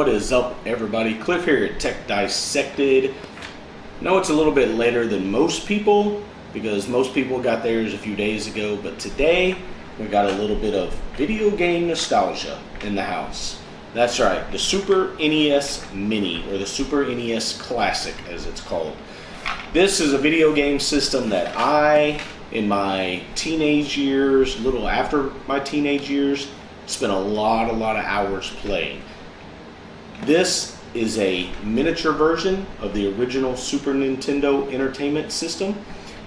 What is up, everybody? Cliff here at TechDissected. I know it's a little bit later than most people because most people got theirs a few days ago, but today we got a little bit of video game nostalgia in the house. That's right, the Super NES Mini, or the Super NES Classic as it's called. This is a video game system that I, in my teenage years, a little after my teenage years, spent a lot of hours playing. This is a miniature version of the original Super Nintendo Entertainment System.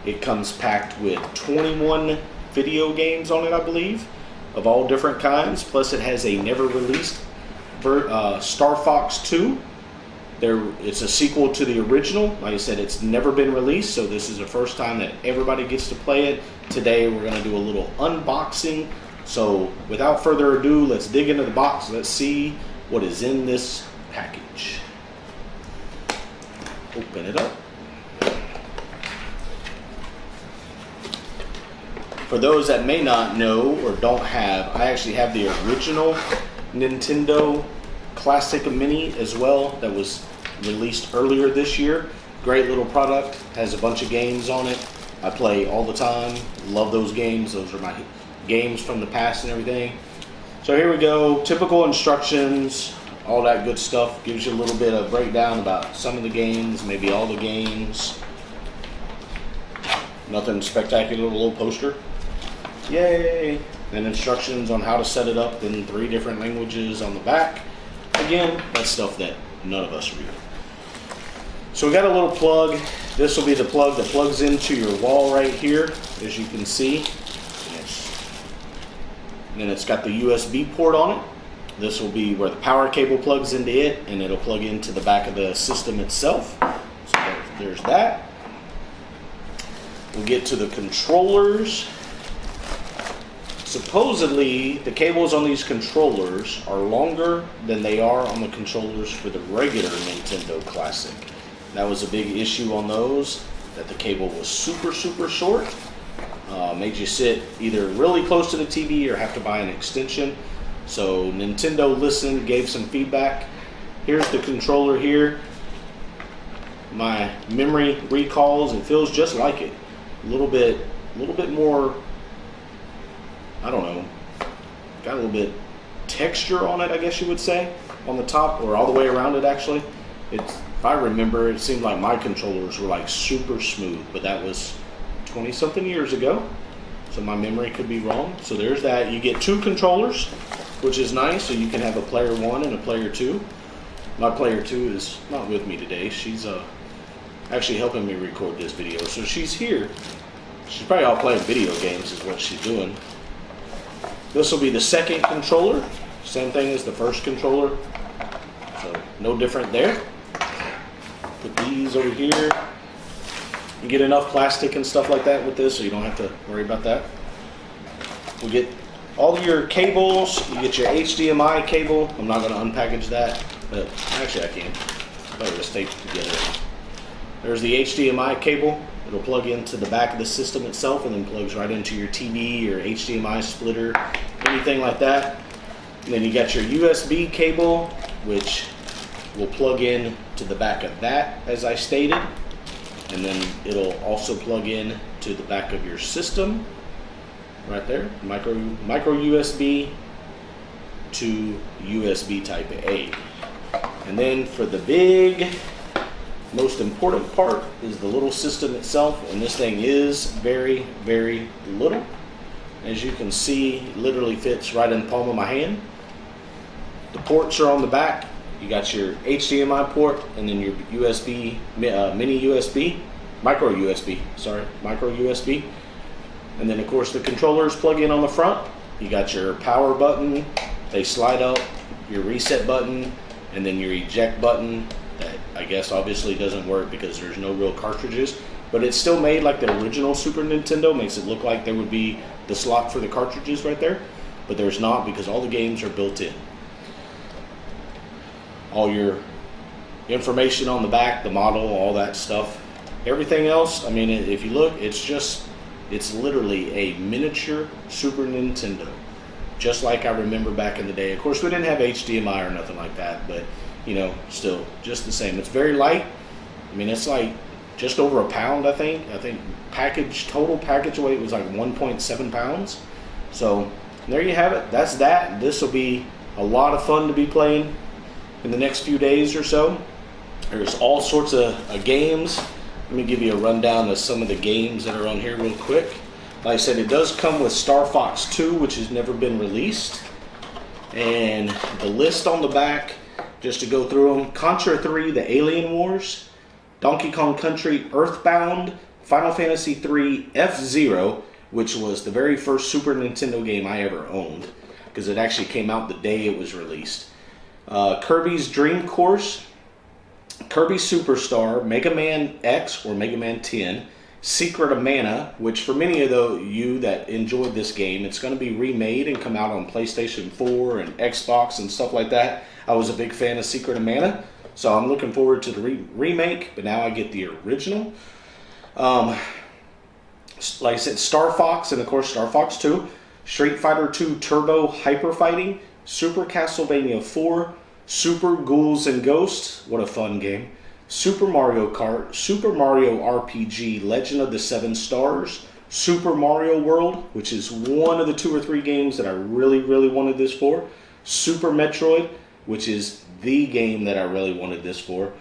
It comes packed with 21 video games on it, I believe, of all different kinds. Plus it has a never released Star Fox 2. It's a sequel to the original. Like I said, it's never been released, so this is the first time that everybody gets to play it. Today we're going to do a little unboxing. So without further ado, let's dig into the box. Let's see what is in this package. Open it up. For those that may not know or don't have, I actually have the original Nintendo Classic Mini as well that was released earlier this year. Great little product, has a bunch of games on it. I play all the time, love those games. Those are my games from the past and everything. So here we go, typical instructions, all that good stuff. Gives you a little bit of breakdown about some of the games, maybe all the games. Nothing spectacular, a little poster. Yay! And instructions on how to set it up in 3 different languages on the back. Again, that's stuff that none of us read. So we got a little plug. This will be the plug that plugs into your wall right here, as you can see. And then it's got the USB port on it. This will be where the power cable plugs into it, and it'll plug into the back of the system itself. So there's that. We'll get to the controllers. Supposedly, the cables on these controllers are longer than they are on the controllers for the regular Nintendo Classic. That was a big issue on those, that the cable was super short. Made you sit either really close to the TV or have to buy an extension. So Nintendo listened, gave some feedback. Here's the controller here. My memory recalls, it feels just like it. A little bit more, I don't know, got a little bit texture on it, I guess you would say, on the top, or all the way around it actually. If I remember, it seemed like my controllers were like super smooth, but that was 20 something years ago, so my memory could be wrong. So there's that. You get 2 controllers, which is nice, so you can have a player 1 and a player 2. My player 2 is not with me today. She's actually helping me record this video, so she's here. She's probably all playing video games is what she's doing. This will be the second controller, same thing as the first controller, so no different there. Put these over here. You get enough plastic and stuff like that with this, so you don't have to worry about that. We get all your cables. You get your HDMI cable. I'm not going to unpackage that, but actually I can. I thought it was taped together. There's the HDMI cable. It'll plug into the back of the system itself and then plugs right into your TV or HDMI splitter, anything like that. And then you got your USB cable, which will plug in to the back of that, as I stated. And then it'll also plug in to the back of your system right there, micro USB to USB type A. And then for the big, most important part is the little system itself, and this thing is very little. As you can see, it literally fits right in the palm of my hand. The ports are on the back. You got your HDMI port and then your USB, mini USB, micro USB. And then of course the controllers plug in on the front. You got your power button, they slide up, your reset button, and then your eject button. That I guess obviously doesn't work because there's no real cartridges, but it's still made like the original Super Nintendo. Makes it look like there would be the slot for the cartridges right there, but there's not because all the games are built in. All your information on the back, the model, all that stuff. Everything else, I mean, if you look, it's literally a miniature Super Nintendo. just like I remember back in the day. Of course, we didn't have HDMI or nothing like that, but you know, still just the same. It's very light. I mean, it's like just over a pound, I think. Total package weight was like 1.7 pounds. So there you have it. That's that. This will be a lot of fun to be playing in the next few days or so. There's all sorts of games. Let me give you a rundown of some of the games that are on here real quick. Like I said, it does come with Star Fox 2, which has never been released. And the list on the back, just to go through them: Contra 3, The Alien Wars, Donkey Kong Country, Earthbound, Final Fantasy 3, F-Zero, which was the very first Super Nintendo game I ever owned, because it actually came out the day it was released. Kirby's Dream Course, Kirby Superstar, Mega Man X or Mega Man 10, Secret of Mana, which for many of you that enjoyed this game, it's going to be remade and come out on PlayStation 4 and Xbox and stuff like that. I was a big fan of Secret of Mana, so I'm looking forward to the remake, but now I get the original. Like I said, Star Fox, and of course Star Fox 2, Street Fighter 2 Turbo Hyper Fighting, Super Castlevania 4, Super Ghouls and Ghosts, what a fun game, Super Mario Kart, Super Mario RPG Legend of the Seven Stars, Super Mario World, which is one of the 2 or 3 games that I really wanted this for, Super Metroid, which is the game that I really wanted this for,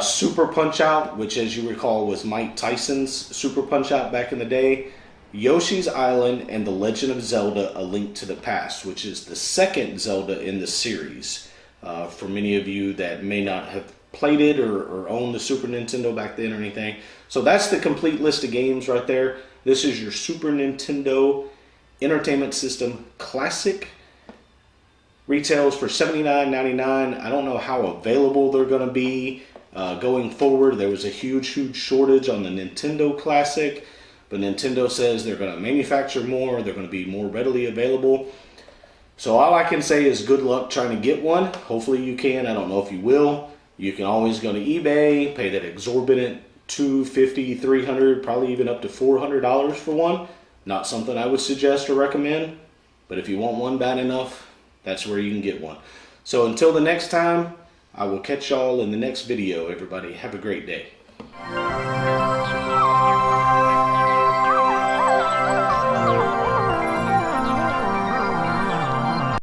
Super Punch-Out, which as you recall was Mike Tyson's Super Punch-Out back in the day, Yoshi's Island, and The Legend of Zelda: A Link to the Past, which is the second Zelda in the series. For many of you that may not have played it or owned the Super Nintendo back then or anything. So that's the complete list of games right there. This is your Super Nintendo Entertainment System Classic. Retails for $79.99. I don't know how available they're going to be going forward. There was a huge shortage on the Nintendo Classic, but Nintendo says they're going to manufacture more. They're going to be more readily available. So all I can say is good luck trying to get one. Hopefully you can. I don't know if you will. You can always go to eBay, pay that exorbitant $250, $300, probably even up to $400 for one. Not something I would suggest or recommend, but if you want one bad enough, that's where you can get one. So until the next time, I will catch y'all in the next video, everybody. Have a great day.